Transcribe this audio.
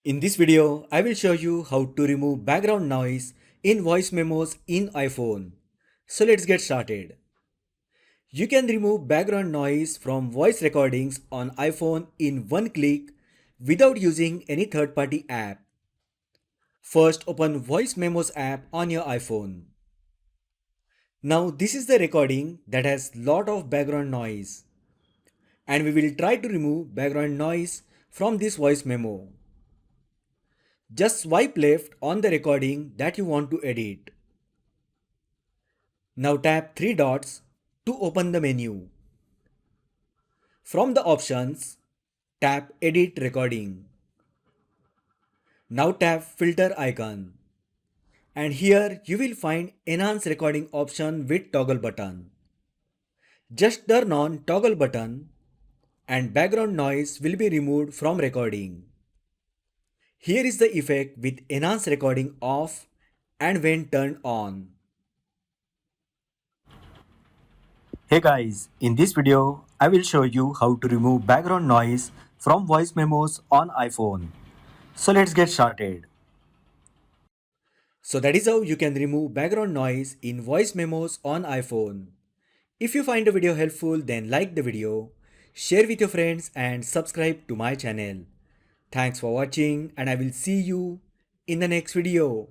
In this video, I will show you how to remove background noise in voice memos in iPhone. So let's get started. You can remove background noise from voice recordings on iPhone in one click without using any third-party app. First, open Voice Memos app on your iPhone. Now this is the recording that has lot of background noise, and we will try to remove background noise from this voice memo. Just swipe left on the recording that you want to edit. Now tap three dots to open the menu. From the options, tap Edit Recording. Now tap Filter icon. And here you will find Enhance Recording option with toggle button. Just turn on toggle button and background noise will be removed from recording. Here is the effect with Enhance Recording off and when turned on. Hey guys, in this video, I will show you how to remove background noise from voice memos on iPhone. So let's get started. So that is how you can remove background noise in voice memos on iPhone. If you find the video helpful, then like the video, share with your friends and subscribe to my channel. Thanks for watching and I will see you in the next video.